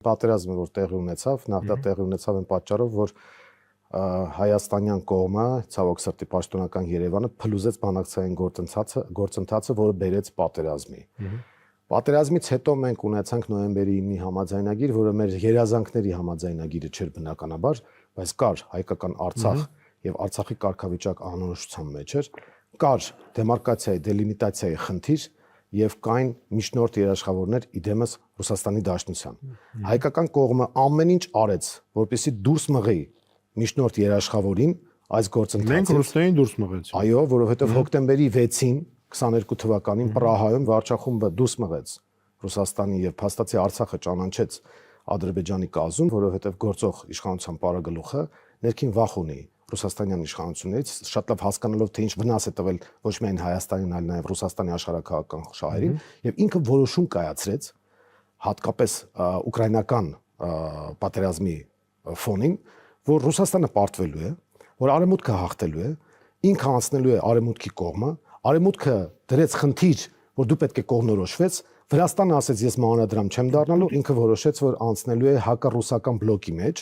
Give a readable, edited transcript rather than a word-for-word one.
Պատերազմը, որ տեղի ունեցավ, նախ դա տեղի ունեցավ այն պատճառով, որ հայաստանյան կողմը, ցավոք սրտի պաշտոնական Երևանը փլուզեց բանակցային գործընթացը, որը բերեց պատերազմի։ Պատերազմից հետո մենք ունեցանք նոյեմբերի 9-ի համաձայնագիր, որը մեր երազանքների համաձայնագիրը չէր բնականաբար, բայց կար հայկական Արցախ եւ Արցախի կարգավիճակ անորոշության մեջ էր, կար դեմարկացիայի, դելիմիտացիայի խնդիր եւ կային միջնորդ երաշխավորներ իդեմս Ռուսաստանի Դաշնության։ Հայկական կողմը ամեն ինչ արեց, որպեսզի դուրս մղի միջնորդ երաշխավորին այս գործընթացից։ Մենք ռուսներին դուրս մղեցինք։ Այո, որովհետեւ հոկտեմբերի 6-ին 22 թվականին Պրահայում վարչախումբը դուրս մղեց Ռուսաստանի եւ փաստացի Արցախը ճանաչեց Ադրբեջանի կազում, որովհետեւ գործող իշխանության պարագլուխը ներքին վախ ունի Ռուսաստանյան իշխանություններից, շատ լավ հասկանալով թե ինչ վնաս է տվել ոչ միայն Հայաստանին, այլ նաեւ Ռուսաստանի աշխարհաքաղաքական շահերին, եւ ինքը որոշում կայացրեց հատկապես ուկրաինական պատերազմի ֆոնին, որ Ռուսաստանը պարտվելու է, որ արևմուտքը հաղթելու է, ինքը անցնելու է արևմուտքի կողմը, արևմուտքը դրեց խնդիր, որ դու պետք է կողմնորոշվես, Վրաստանը ասեց ես մանրադրամ չեմ դառնալու, ինքը որոշեց, որ անցնելու է հակառուսական բլոկի մեջ,